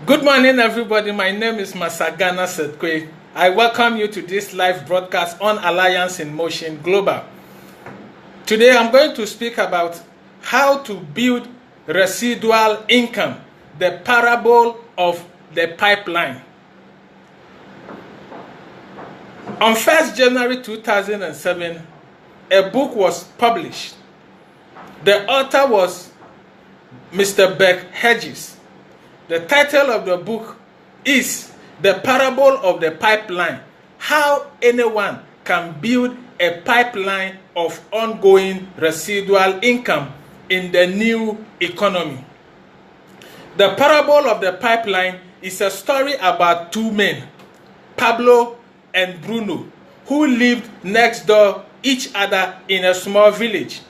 Good morning, everybody. My name is Masagana Sethaimkwei. I welcome you to this live broadcast on Alliance in Motion Global. Today, I'm going to speak about how to build residual income, the parable of the pipeline. On 1st January 2007, a book was published. The author was Mr. Beck Hedges. The title of the book is The Parable of the Pipeline: How Anyone Can Build a Pipeline of Ongoing Residual Income in the New Economy. The Parable of the Pipeline is a story about two men, Pablo and Bruno, who lived next door each other in a small village.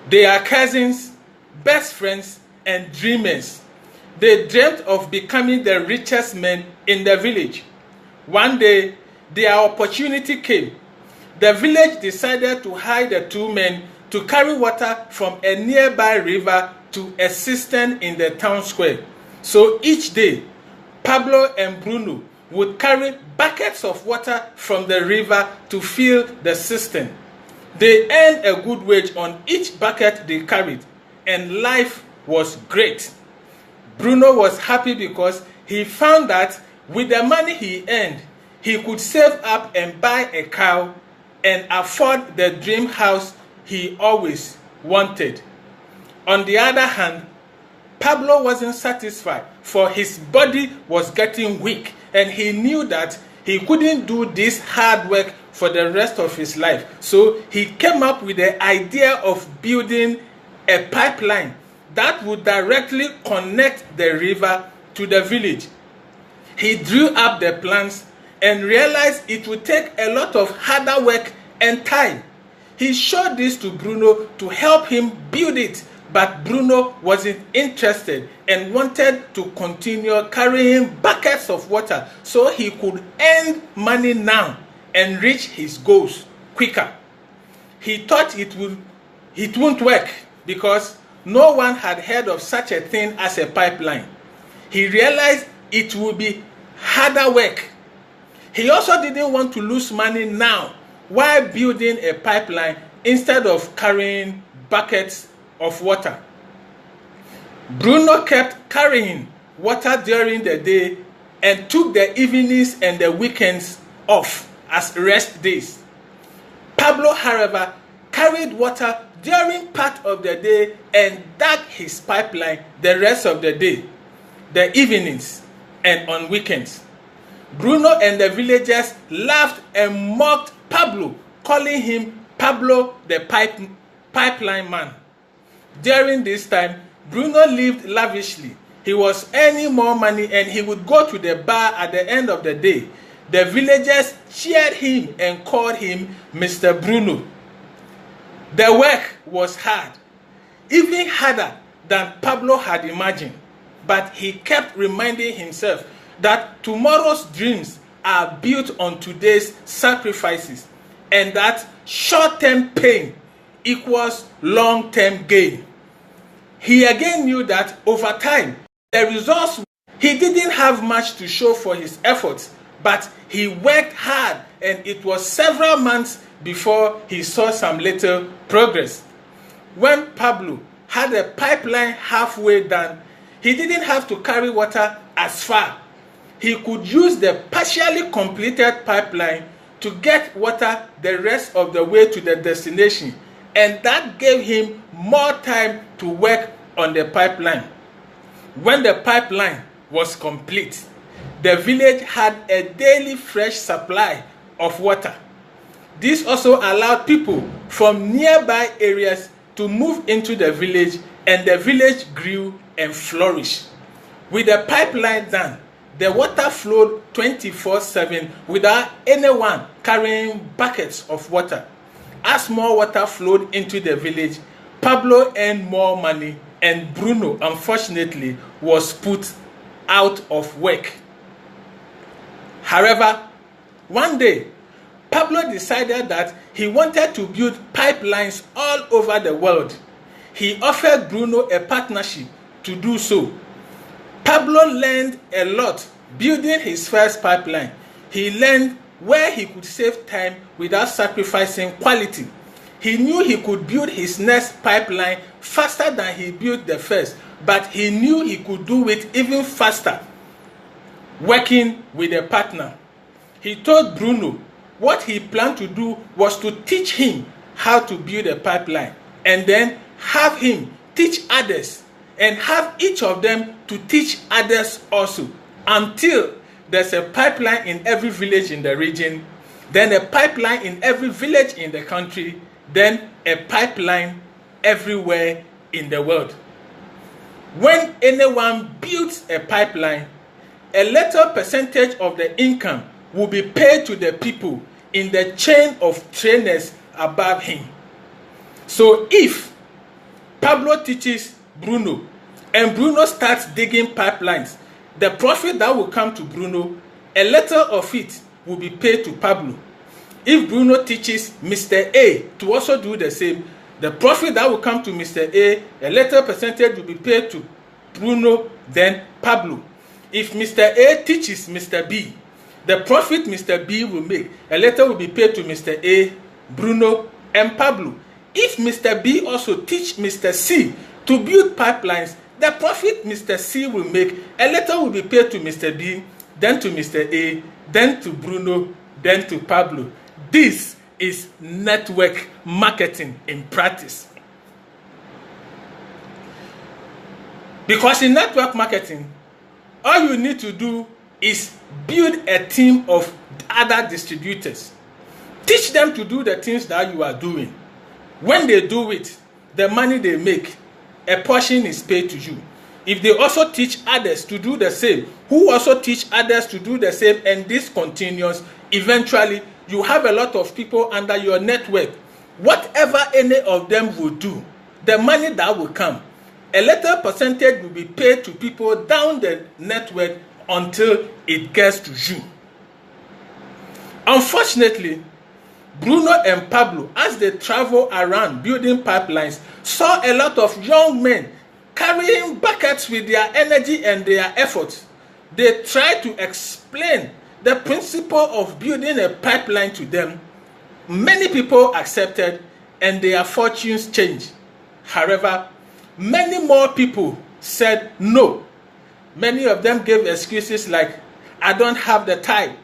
They are cousins, best friends, and dreamers. They dreamt of becoming the richest men in the village. One day, their opportunity came. The village decided to hire the two men to carry water from a nearby river to a cistern in the town square. So each day, Pablo and Bruno would carry buckets of water from the river to fill the cistern. They earned a good wage on each bucket they carried, and life was great. Bruno was happy because he found that with the money he earned, he could save up and buy a cow and afford the dream house he always wanted. On the other hand, Pablo wasn't satisfied, for his body was getting weak and he knew that he couldn't do this hard work for the rest of his life. So he came up with the idea of building a pipeline that would directly connect the river to the village. He drew up the plans and realized it would take a lot of harder work and time. He showed this to Bruno to help him build it, but Bruno wasn't interested and wanted to continue carrying buckets of water so he could earn money now and reach his goals quicker. He thought it wouldn't work because no one had heard of such a thing as a pipeline. He realized it would be harder work. He also didn't want to lose money now while building a pipeline instead of carrying buckets of water. Bruno kept carrying water during the day and took the evenings and the weekends off as rest days. Pablo, however, carried water during part of the day and dug his pipeline the rest of the day, the evenings, and on weekends. Bruno and the villagers laughed and mocked Pablo, calling him Pablo the pipeline man. During this time, Bruno lived lavishly. He was earning more money and he would go to the bar at the end of the day. The villagers cheered him and called him Mr. Bruno. The work was hard, even harder than Pablo had imagined, but he kept reminding himself that tomorrow's dreams are built on today's sacrifices and that short-term pain equals long-term gain. He again knew that over time, the results, he didn't have much to show for his efforts, but he worked hard and it was several months before he saw some little progress. When Pablo had a pipeline halfway done, he didn't have to carry water as far. He could use the partially completed pipeline to get water the rest of the way to the destination, and that gave him more time to work on the pipeline. When the pipeline was complete, the village had a daily fresh supply of water. This also allowed people from nearby areas to move into the village, and the village grew and flourished. With the pipeline done, the water flowed 24/7 without anyone carrying buckets of water. As more water flowed into the village, Pablo earned more money, and Bruno, unfortunately, was put out of work. However, one day, Pablo decided that he wanted to build pipelines all over the world. He offered Bruno a partnership to do so. Pablo learned a lot building his first pipeline. He learned where he could save time without sacrificing quality. He knew he could build his next pipeline faster than he built the first, but he knew he could do it even faster working with a partner. He told Bruno what he planned to do was to teach him how to build a pipeline and then have him teach others and have each of them to teach others also until there's a pipeline in every village in the region, then a pipeline in every village in the country, then a pipeline everywhere in the world. When anyone builds a pipeline, a lesser percentage of the income will be paid to the people in the chain of trainers above him. So if Pablo teaches Bruno and Bruno starts digging pipelines, the profit that will come to Bruno, a little of it will be paid to Pablo. If Bruno teaches Mr. A to also do the same, the profit that will come to Mr. A little percentage will be paid to Bruno, then Pablo. If Mr. A teaches Mr. B, the profit Mr. B will make, a little will be paid to Mr. A, Bruno, and Pablo. If Mr. B also teach Mr. C to build pipelines, the profit Mr. C will make, a little will be paid to Mr. B, then to Mr. A, then to Bruno, then to Pablo. This is network marketing in practice. Because in network marketing, all you need to do is build a team of other distributors. Teach them to do the things that you are doing. When they do it, the money they make, a portion is paid to you. If they also teach others to do the same, who also teach others to do the same, and this continues, eventually you have a lot of people under your network. Whatever any of them will do, the money that will come, a little percentage will be paid to people down the network until it gets to you. Unfortunately, Bruno and Pablo, as they travel around building pipelines, saw a lot of young men carrying buckets with their energy and their efforts. They tried to explain the principle of building a pipeline to them. Many people accepted and their fortunes changed. However, many more people said no. Many of them gave excuses like, I don't have the time.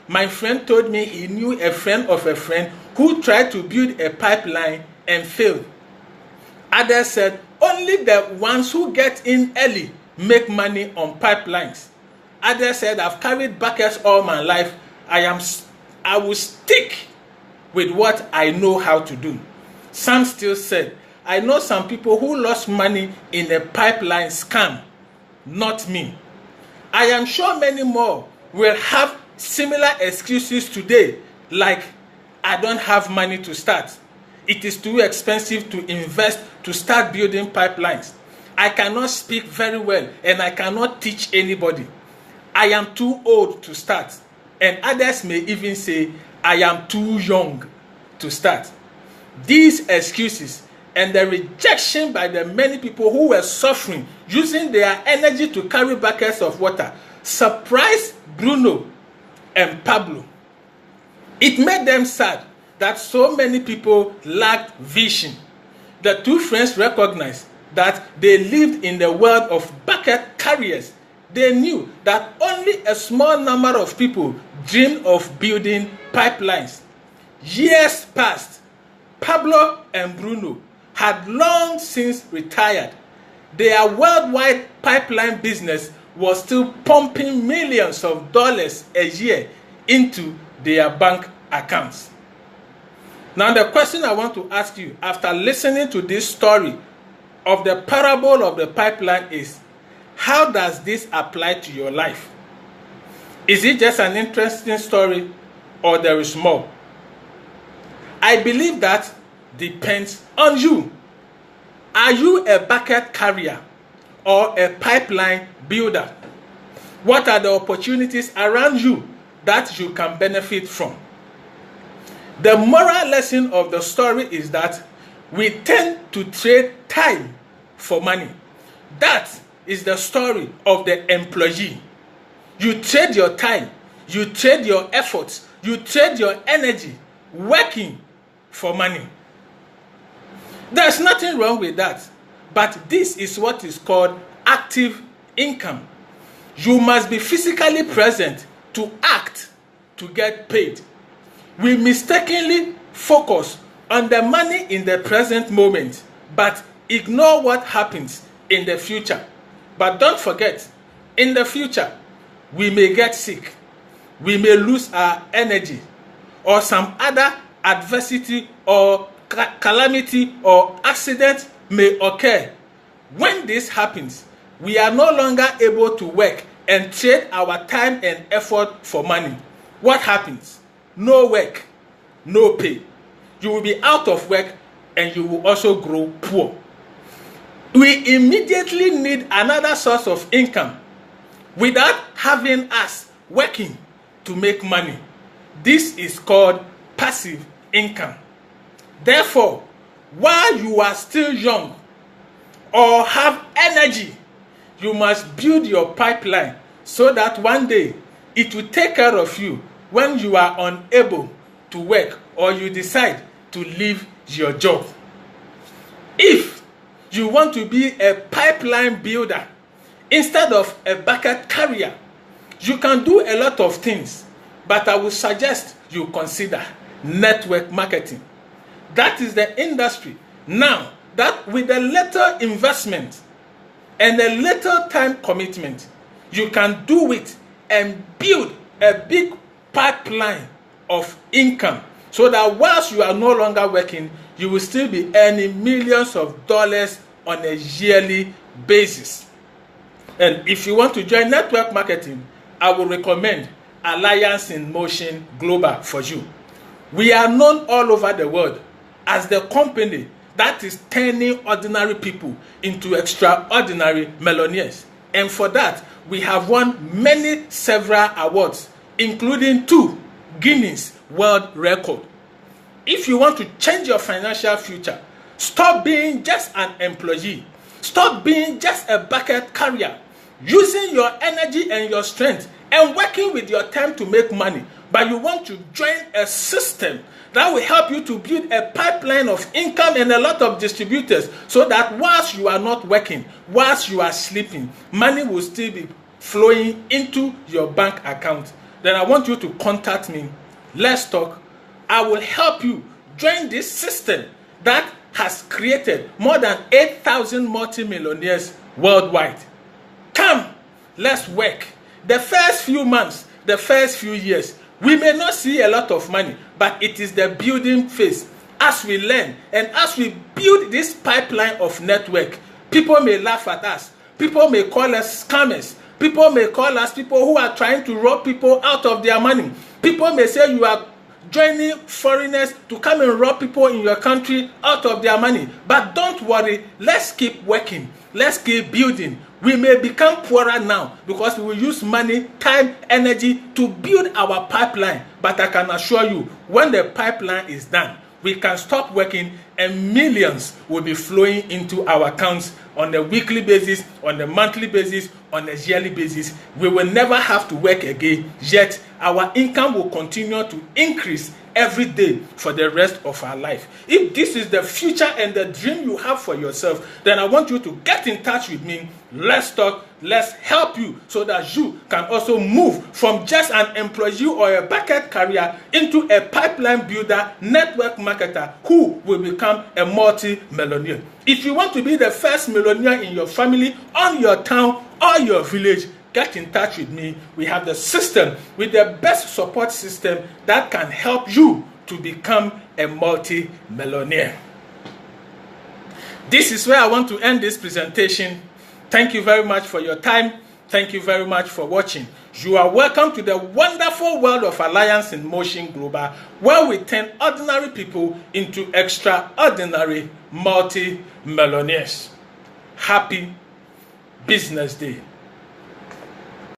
My friend told me he knew a friend of a friend who tried to build a pipeline and failed. Others said, only the ones who get in early make money on pipelines. Others said, I've carried buckets all my life. I will stick with what I know how to do. Some still said, I know some people who lost money in a pipeline scam. Not me. I am sure many more will have similar excuses today, like I don't have money to start. It is too expensive to invest to start building pipelines. I cannot speak very well and I cannot teach anybody. I am too old to start. And others may even say, I am too young to start. These excuses and the rejection by the many people who were suffering, using their energy to carry buckets of water, surprised Bruno and Pablo. It made them sad that so many people lacked vision. The two friends recognized that they lived in the world of bucket carriers. They knew that only a small number of people dreamed of building pipelines. Years passed. Pablo and Bruno had long since retired. Their worldwide pipeline business was still pumping millions of dollars a year into their bank accounts. Now the question I want to ask you after listening to this story of the parable of the pipeline is, how does this apply to your life? Is it just an interesting story or there is more? I believe that depends on you. Are you a bucket carrier or a pipeline builder? What are the opportunities around you that you can benefit from? The moral lesson of the story is that we tend to trade time for money. That is the story of the employee. You trade your time, you trade your efforts, you trade your energy working for money. There's nothing wrong with that. But this is what is called active income. You must be physically present to act to get paid. We mistakenly focus on the money in the present moment, but ignore what happens in the future. But don't forget, in the future, we may get sick, we may lose our energy, or some other adversity or calamity or accident may occur. When this happens, we are no longer able to work and trade our time and effort for money. What happens? No work, no pay. You will be out of work and you will also grow poor. We immediately need another source of income without having us working to make money. This is called passive income. Therefore, while you are still young or have energy, you must build your pipeline so that one day it will take care of you when you are unable to work or you decide to leave your job. If you want to be a pipeline builder instead of a bucket carrier, you can do a lot of things, but I would suggest you consider network marketing. That is the industry now that with a little investment and a little time commitment, you can do it and build a big pipeline of income so that whilst you are no longer working, you will still be earning millions of dollars on a yearly basis. And if you want to join network marketing, I will recommend Alliance in Motion Global for you. We are known all over the world as the company that is turning ordinary people into extraordinary millionaires. And for that, we have won several awards, including 2 Guinness World Record. If you want to change your financial future, stop being just an employee. Stop being just a bucket carrier, using your energy and your strength and working with your time to make money. But you want to join a system that will help you to build a pipeline of income and a lot of distributors so that whilst you are not working, whilst you are sleeping, money will still be flowing into your bank account. Then I want you to contact me. Let's talk. I will help you join this system that has created more than 8,000 multimillionaires worldwide. Come, let's work. The first few months, the first few years, we may not see a lot of money, but it is the building phase. As we learn and as we build this pipeline of network, people may laugh at us. People may call us scammers. People may call us people who are trying to rob people out of their money. People may say you are joining foreigners to come and rob people in your country out of their money. But don't worry, let's keep working. Let's keep building. We may become poorer now because we will use money, time, energy to build our pipeline. But I can assure you, when the pipeline is done, we can stop working and millions will be flowing into our accounts on a weekly basis, on a monthly basis, on a yearly basis. We will never have to work again, yet our income will continue to increase every day for the rest of our life. If this is the future and the dream you have for yourself, then I want you to get in touch with me. Let's talk. Let's help you so that you can also move from just an employee or a bucket carrier into a pipeline builder, network marketer who will become a multi-millionaire. If you want to be the first millionaire in your family, on your town, or your village, get in touch with me. We have the system with the best support system that can help you to become a multi-millionaire. This is where I want to end this presentation. Thank you very much for your time. Thank you very much for watching. You are welcome to the wonderful world of Alliance in Motion Global, where we turn ordinary people into extraordinary multi-millionaires. Happy Business Day.